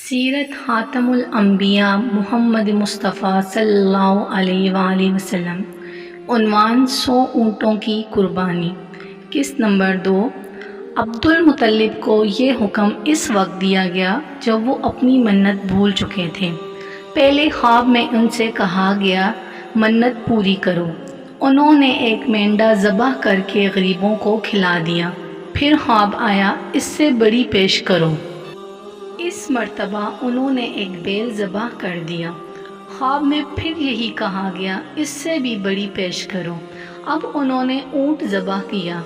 سیرت خاتم الانبیاء محمد مصطفیٰ صلی اللہ علیہ وآلہ وسلم۔ عنوان 100 اونٹوں کی قربانی۔ قسط نمبر 2۔ عبد المطلب کو یہ حکم اس وقت دیا گیا جب وہ اپنی منت بھول چکے تھے۔ پہلے خواب میں ان سے کہا گیا منت پوری کرو۔ انہوں نے ایک مینڈا ذبح کر کے غریبوں کو کھلا دیا۔ پھر خواب آیا اس سے بڑی پیش کرو۔ اس مرتبہ انہوں نے ایک بیل ذبح کر دیا۔ خواب میں پھر یہی کہا گیا اس سے بھی بڑی پیش کرو۔ اب انہوں نے اونٹ ذبح کیا۔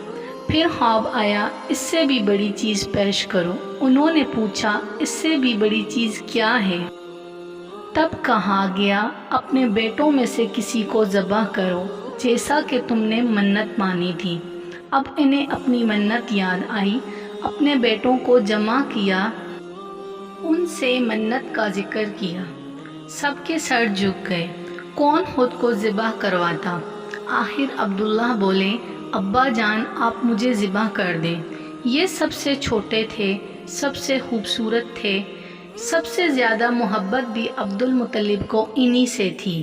پھر خواب آیا اس سے بھی بڑی چیز پیش کرو۔ انہوں نے پوچھا اس سے بھی بڑی چیز کیا ہے؟ تب کہا گیا اپنے بیٹوں میں سے کسی کو ذبح کرو جیسا کہ تم نے منت مانی تھی۔ اب انہیں اپنی منت یاد آئی، اپنے بیٹوں کو جمع کیا، ان سے منت کا ذکر کیا۔ سب کے سر جھک گئے، کون خود کو ذبح کرواتا؟ آخر عبداللہ بولے ابا جان آپ مجھے ذبح کر دیں۔ یہ سب سے چھوٹے تھے، سب سے خوبصورت تھے، سب سے زیادہ محبت بھی عبد المطلب کو انہی سے تھی،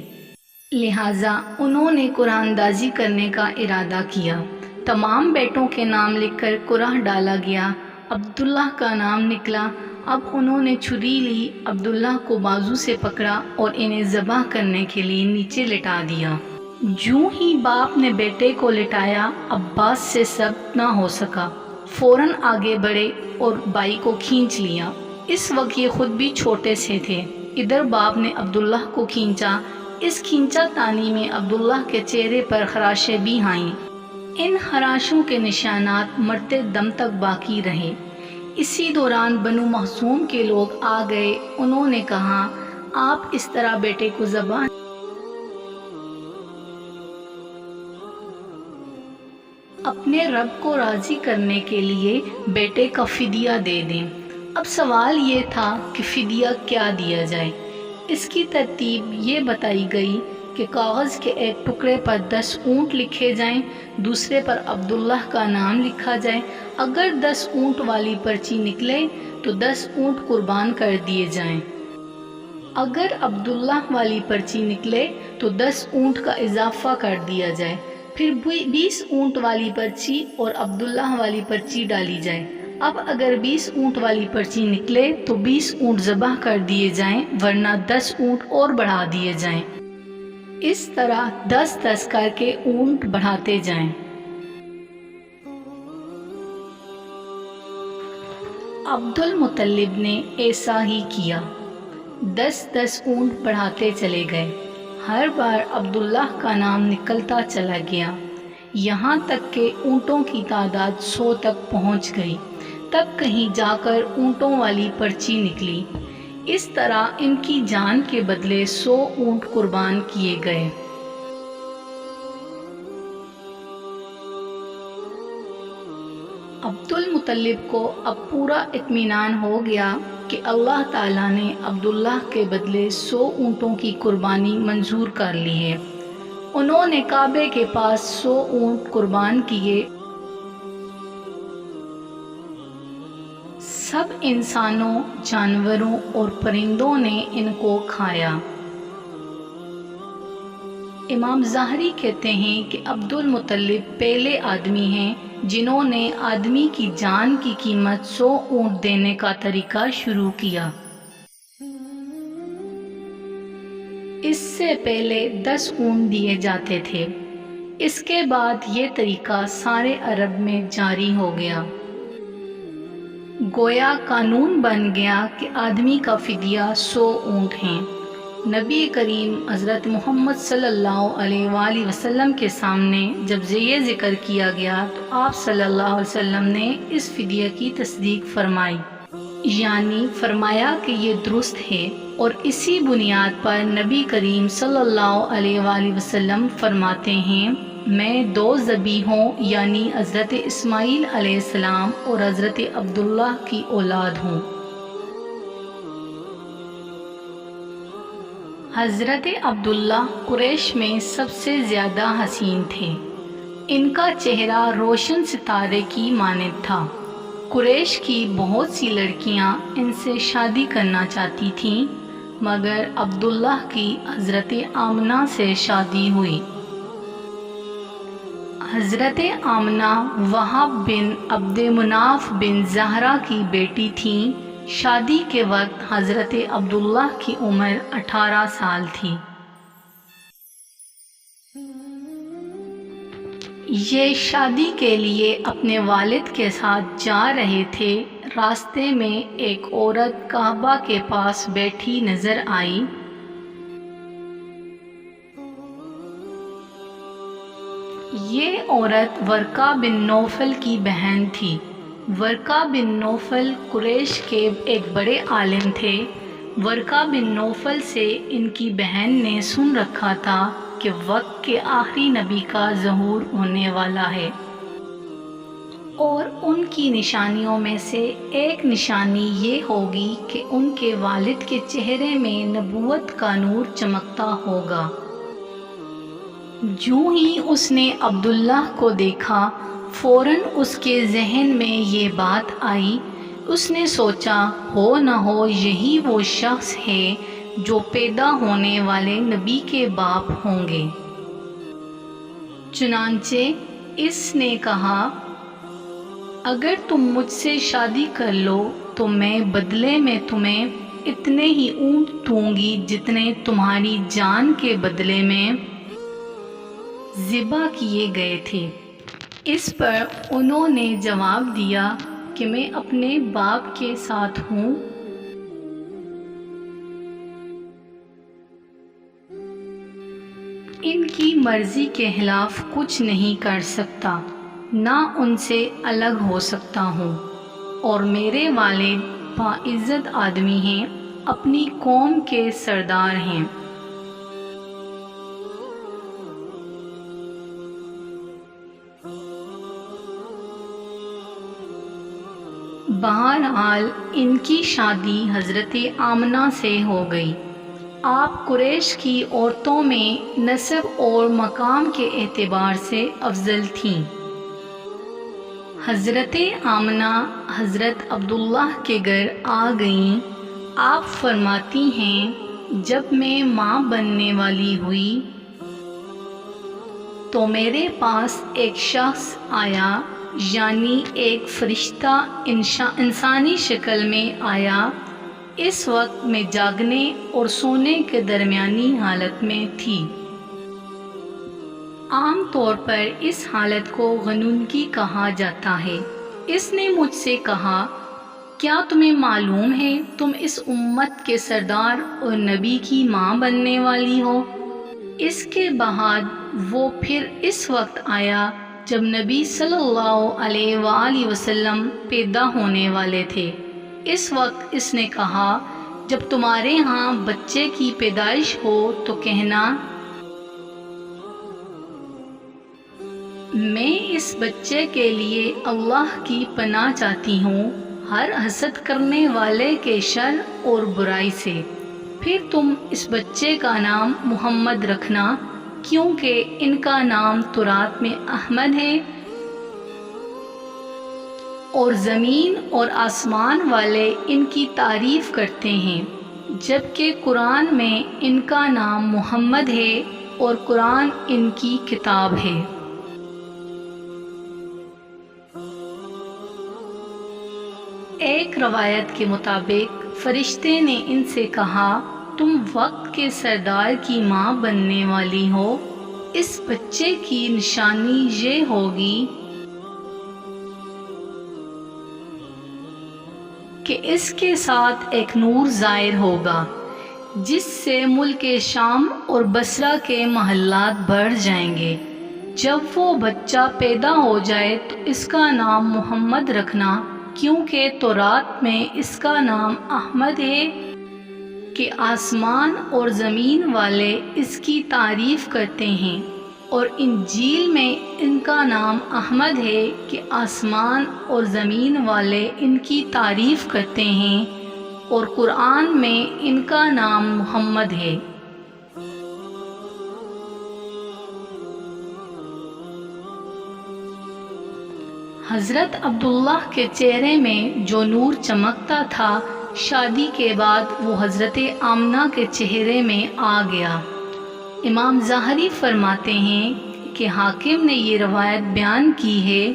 لہٰذا انہوں نے قرآن اندازی کرنے کا ارادہ کیا۔ تمام بیٹوں کے نام لکھ کر قرآن ڈالا گیا۔ عبداللہ کا نام نکلا۔ اب انہوں نے چھری لی، عبداللہ کو بازو سے پکڑا اور انہیں ذبح کرنے کے لیے نیچے لٹا دیا۔ جوں ہی باپ نے بیٹے کو لٹایا، عباس سے صبر نہ ہو سکا، فوراً آگے بڑھے اور بائی کو کھینچ لیا۔ اس وقت یہ خود بھی چھوٹے سے تھے۔ ادھر باپ نے عبداللہ کو کھینچا۔ اس کھینچا تانی میں عبداللہ کے چہرے پر خراشیں بھی آئیں۔ ان خراشوں کے نشانات مرتے دم تک باقی رہے۔ اسی دوران بنو مخزوم کے لوگ آ گئے۔ انہوں نے کہا آپ اس طرح بیٹے کو ذبح اپنے رب کو راضی کرنے کے لیے بیٹے کا فدیہ دے دیں۔ اب سوال یہ تھا کہ فدیہ کیا دیا جائے۔ اس کی ترتیب یہ بتائی گئی کہ کاغذ کے ایک ٹکڑے پر 10 اونٹ لکھے جائیں، دوسرے پر عبداللہ کا نام لکھا جائے۔ اگر 10 اونٹ والی پرچی نکلے تو 10 اونٹ قربان کر دیے جائیں۔ اگر عبداللہ والی پرچی نکلے تو 10 اونٹ کا اضافہ کر دیا جائے، پھر 20 اونٹ والی پرچی اور عبداللہ والی پرچی ڈالی جائے۔ اب اگر 20 اونٹ والی پرچی نکلے تو 20 اونٹ ذبح کر دیے جائیں، ورنہ 10 اونٹ اور بڑھا دیے جائیں۔ اس طرح 10 کر کے اونٹ بڑھاتے جائیں۔ عبد المطلب نے ایسا ہی کیا، 10 اونٹ بڑھاتے چلے گئے۔ ہر بار عبداللہ کا نام نکلتا چلا گیا، یہاں تک کہ اونٹوں کی تعداد 100 تک پہنچ گئی۔ تب کہیں جا کر اونٹوں والی پرچی نکلی۔ اس طرح ان کی جان کے بدلے 100 اونٹ قربان کیے گئے۔ عبد المطلب کو اب پورا اطمینان ہو گیا کہ اللہ تعالیٰ نے عبداللہ کے بدلے 100 اونٹوں کی قربانی منظور کر لی ہے۔ انہوں نے کعبے کے پاس 100 اونٹ قربان کیے۔ سب انسانوں، جانوروں اور پرندوں نے ان کو کھایا۔ امام ظاہری کہتے ہیں کہ عبد المطلب پہلے آدمی ہیں جنہوں نے آدمی کی جان کی قیمت 100 اونٹ دینے کا طریقہ شروع کیا۔ اس سے پہلے 10 اونٹ دیے جاتے تھے۔ اس کے بعد یہ طریقہ سارے عرب میں جاری ہو گیا۔ گویا قانون بن گیا کہ آدمی کا فدیہ 100 اونٹ ہیں۔ نبی کریم حضرت محمد صلی اللہ علیہ وآلہ وسلم کے سامنے جب یہ ذکر کیا گیا تو آپ صلی اللہ علیہ وسلم نے اس فدیہ کی تصدیق فرمائی، یعنی فرمایا کہ یہ درست ہے، اور اسی بنیاد پر نبی کریم صلی اللہ علیہ وآلہ وسلم فرماتے ہیں میں 2 ذبیحوں یعنی حضرت اسماعیل علیہ السلام اور حضرت عبداللہ کی اولاد ہوں۔ حضرت عبداللہ قریش میں سب سے زیادہ حسین تھے۔ ان کا چہرہ روشن ستارے کی مانند تھا۔ قریش کی بہت سی لڑکیاں ان سے شادی کرنا چاہتی تھیں، مگر عبداللہ کی حضرت آمنہ سے شادی ہوئی۔ حضرت آمنہ وہب بن عبد مناف بن زہرہ کی بیٹی تھیں۔ شادی کے وقت حضرت عبداللہ کی عمر 18 سال تھی۔ یہ شادی کے لیے اپنے والد کے ساتھ جا رہے تھے۔ راستے میں ایک عورت کعبہ کے پاس بیٹھی نظر آئی۔ یہ عورت ورقہ بن نوفل کی بہن تھی۔ ورقہ بن نوفل قریش کے ایک بڑے عالم تھے۔ ورقہ بن نوفل سے ان کی بہن نے سن رکھا تھا کہ وقت کے آخری نبی کا ظہور ہونے والا ہے، اور ان کی نشانیوں میں سے ایک نشانی یہ ہوگی کہ ان کے والد کے چہرے میں نبوت کا نور چمکتا ہوگا۔ جو ہی اس نے عبداللہ کو دیکھا، فوراً اس کے ذہن میں یہ بات آئی۔ اس نے سوچا ہو نہ ہو یہی وہ شخص ہے جو پیدا ہونے والے نبی کے باپ ہوں گے۔ چنانچہ اس نے کہا، اگر تم مجھ سے شادی کر لو تو میں بدلے میں تمہیں اتنے ہی اونٹ دوں گی جتنے تمہاری جان کے بدلے میں ذبح کیے گئے تھے۔ اس پر انہوں نے جواب دیا کہ میں اپنے باپ کے ساتھ ہوں۔ ان کی مرضی کے خلاف کچھ نہیں کر سکتا، نہ ان سے الگ ہو سکتا ہوں، اور میرے والد باعزت آدمی ہیں، اپنی قوم کے سردار ہیں۔ بہرحال ان کی شادی حضرت آمنہ سے ہو گئی۔ آپ قریش کی عورتوں میں نسب اور مقام کے اعتبار سے افضل تھیں۔ حضرت آمنہ حضرت عبداللہ کے گھر آ گئیں۔ آپ فرماتی ہیں، جب میں ماں بننے والی ہوئی تو میرے پاس ایک شخص آیا، یعنی ایک فرشتہ انسانی شکل میں آیا۔ اس وقت میں جاگنے اور سونے کے درمیانی حالت میں تھی۔ عام طور پر اس حالت کو غنودگی کہا جاتا ہے۔ اس نے مجھ سے کہا، کیا تمہیں معلوم ہے تم اس امت کے سردار اور نبی کی ماں بننے والی ہو؟ اس کے بعد وہ پھر اس وقت آیا جب نبی صلی اللہ علیہ وآلہ وسلم پیدا ہونے والے تھے۔ اس وقت اس نے کہا، جب تمہارے ہاں بچے کی پیدائش ہو تو کہنا، میں اس بچے کے لیے اللہ کی پناہ چاہتی ہوں ہر حسد کرنے والے کے شر اور برائی سے۔ پھر تم اس بچے کا نام محمد رکھنا، کیونکہ ان کا نام تورات میں احمد ہے، اور زمین اور آسمان والے ان کی تعریف کرتے ہیں، جبکہ قرآن میں ان کا نام محمد ہے اور قرآن ان کی کتاب ہے۔ ایک روایت کے مطابق فرشتے نے ان سے کہا، تم وقت کے سردار کی ماں بننے والی ہو۔ اس بچے کی نشانی یہ ہوگی کہ اس کے ساتھ ایک نور ظاہر ہوگا، جس سے ملک شام اور بصرہ کے محلات بھر جائیں گے۔ جب وہ بچہ پیدا ہو جائے تو اس کا نام محمد رکھنا، کیونکہ تورات میں اس کا نام احمد ہے کہ آسمان اور زمین والے اس کی تعریف کرتے ہیں، اور انجیل میں ان کا نام احمد ہے کہ آسمان اور زمین والے ان کی تعریف کرتے ہیں، اور قرآن میں ان کا نام محمد ہے۔ حضرت عبداللہ کے چہرے میں جو نور چمکتا تھا شادی کے بعد وہ حضرت آمنہ کے چہرے میں آ گیا۔ امام ظاہری فرماتے ہیں کہ حاکم نے یہ روایت بیان کی ہے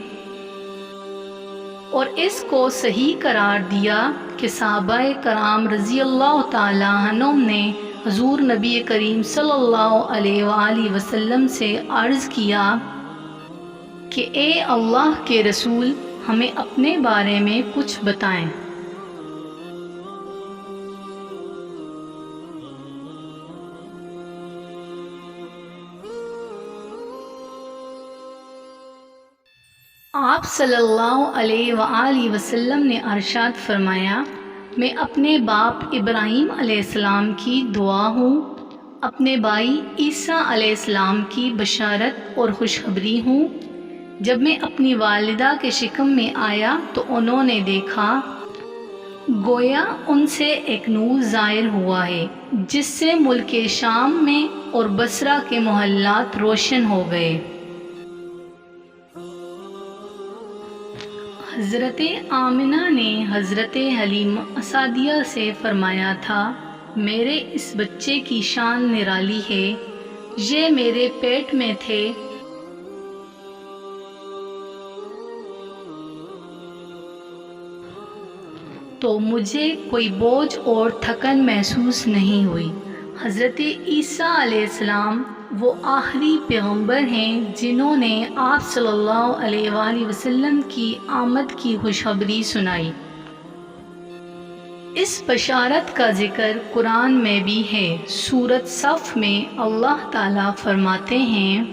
اور اس کو صحیح قرار دیا کہ صحابہ کرام رضی اللہ تعالی عنہم نے حضور نبی کریم صلی اللہ علیہ وآلہ وسلم سے عرض کیا کہ اے اللہ کے رسول ہمیں اپنے بارے میں کچھ بتائیں۔ آپ صلی اللہ علیہ وآلہ وسلم نے ارشاد فرمایا، میں اپنے باپ ابراہیم علیہ السلام کی دعا ہوں، اپنے بھائی عیسیٰ علیہ السلام کی بشارت اور خوشخبری ہوں۔ جب میں اپنی والدہ کے شکم میں آیا تو انہوں نے دیکھا گویا ان سے ایک نور ظاہر ہوا ہے جس سے ملک شام میں اور بصرہ کے محلات روشن ہو گئے۔ حضرت آمنہ نے حضرت حلیمہ سعدیہ سے فرمایا تھا، میرے اس بچے کی شان نرالی ہے، یہ میرے پیٹ میں تھے تو مجھے کوئی بوجھ اور تھکن محسوس نہیں ہوئی۔ حضرت عیسیٰ علیہ السلام وہ آخری پیغمبر ہیں جنہوں نے آپ صلی اللہ علیہ وآلہ وسلم کی آمد کی خوشخبری سنائی۔ اس بشارت کا ذکر قرآن میں بھی ہے۔ سورۃ صف میں اللہ تعالیٰ فرماتے ہیں،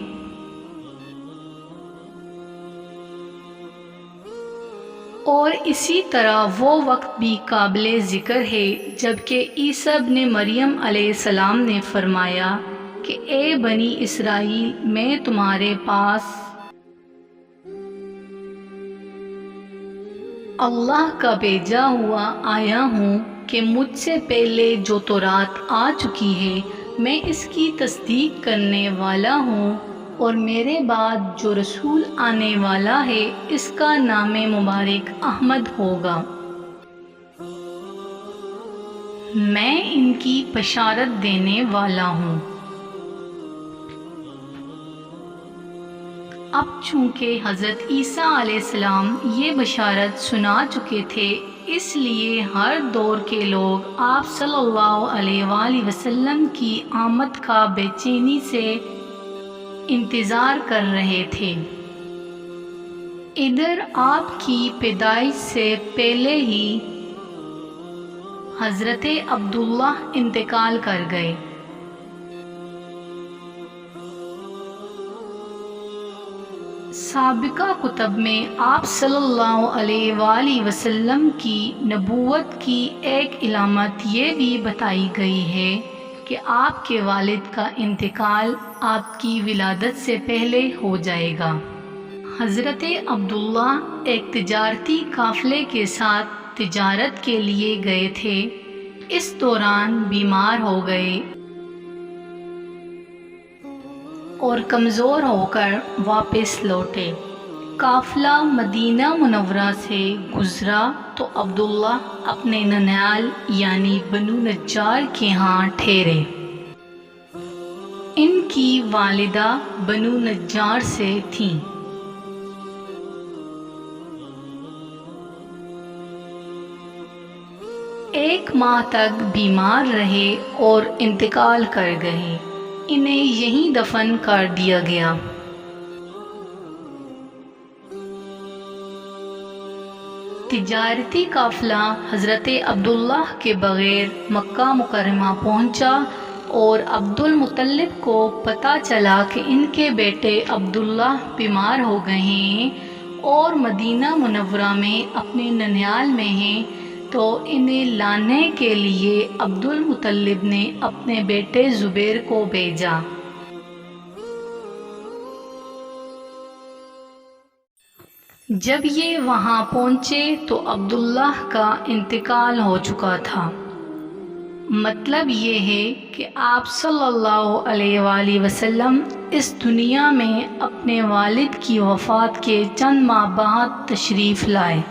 اور اسی طرح وہ وقت بھی قابل ذکر ہے جبکہ عیسیٰ ابن مریم علیہ السلام نے فرمایا کہ اے بنی اسرائیل، میں تمہارے پاس اللہ کا بھیجا ہوا آیا ہوں کہ مجھ سے پہلے جو تورات آ چکی ہے میں اس کی تصدیق کرنے والا ہوں، اور میرے بعد جو رسول آنے والا ہے اس کا نام مبارک احمد ہوگا۔ میں ان کی بشارت دینے والا ہوں۔ اب چونکہ حضرت عیسیٰ علیہ السلام یہ بشارت سنا چکے تھے، اس لیے ہر دور کے لوگ آپ صلی اللہ علیہ وآلہ وسلم کی آمد کا بے چینی سے انتظار کر رہے تھے۔ ادھر آپ کی پیدائش سے پہلے ہی حضرت عبداللہ انتقال کر گئے۔ سابقہ کتب میں آپ صلی اللہ علیہ وآلہ وسلم کی نبوت کی ایک علامت یہ بھی بتائی گئی ہے کہ آپ کے والد کا انتقال آپ کی ولادت سے پہلے ہو جائے گا۔ حضرت عبداللہ ایک تجارتی قافلے کے ساتھ تجارت کے لیے گئے تھے، اس دوران بیمار ہو گئے اور کمزور ہو کر واپس لوٹے۔ قافلہ مدینہ منورہ سے گزرا تو عبداللہ اپنے ننیال یعنی بنو نجار کے ہاں ٹھہرے۔ ان کی والدہ بنو نجار سے تھیں۔ ایک ماہ تک بیمار رہے اور انتقال کر گئے۔ انہیں یہیں دفن کر دیا گیا۔ تجارتی قافلہ حضرت عبداللہ کے بغیر مکہ مکرمہ پہنچا اور عبد المطلب کو پتہ چلا کہ ان کے بیٹے عبداللہ بیمار ہو گئے ہیں اور مدینہ منورہ میں اپنے ننیال میں ہیں، تو انہیں لانے کے لیے عبد المطلب نے اپنے بیٹے زبیر کو بھیجا۔ جب یہ وہاں پہنچے تو عبداللہ کا انتقال ہو چکا تھا۔ مطلب یہ ہے کہ آپ صلی اللہ علیہ وآلہ وسلم اس دنیا میں اپنے والد کی وفات کے چند ماہ بعد تشریف لائے۔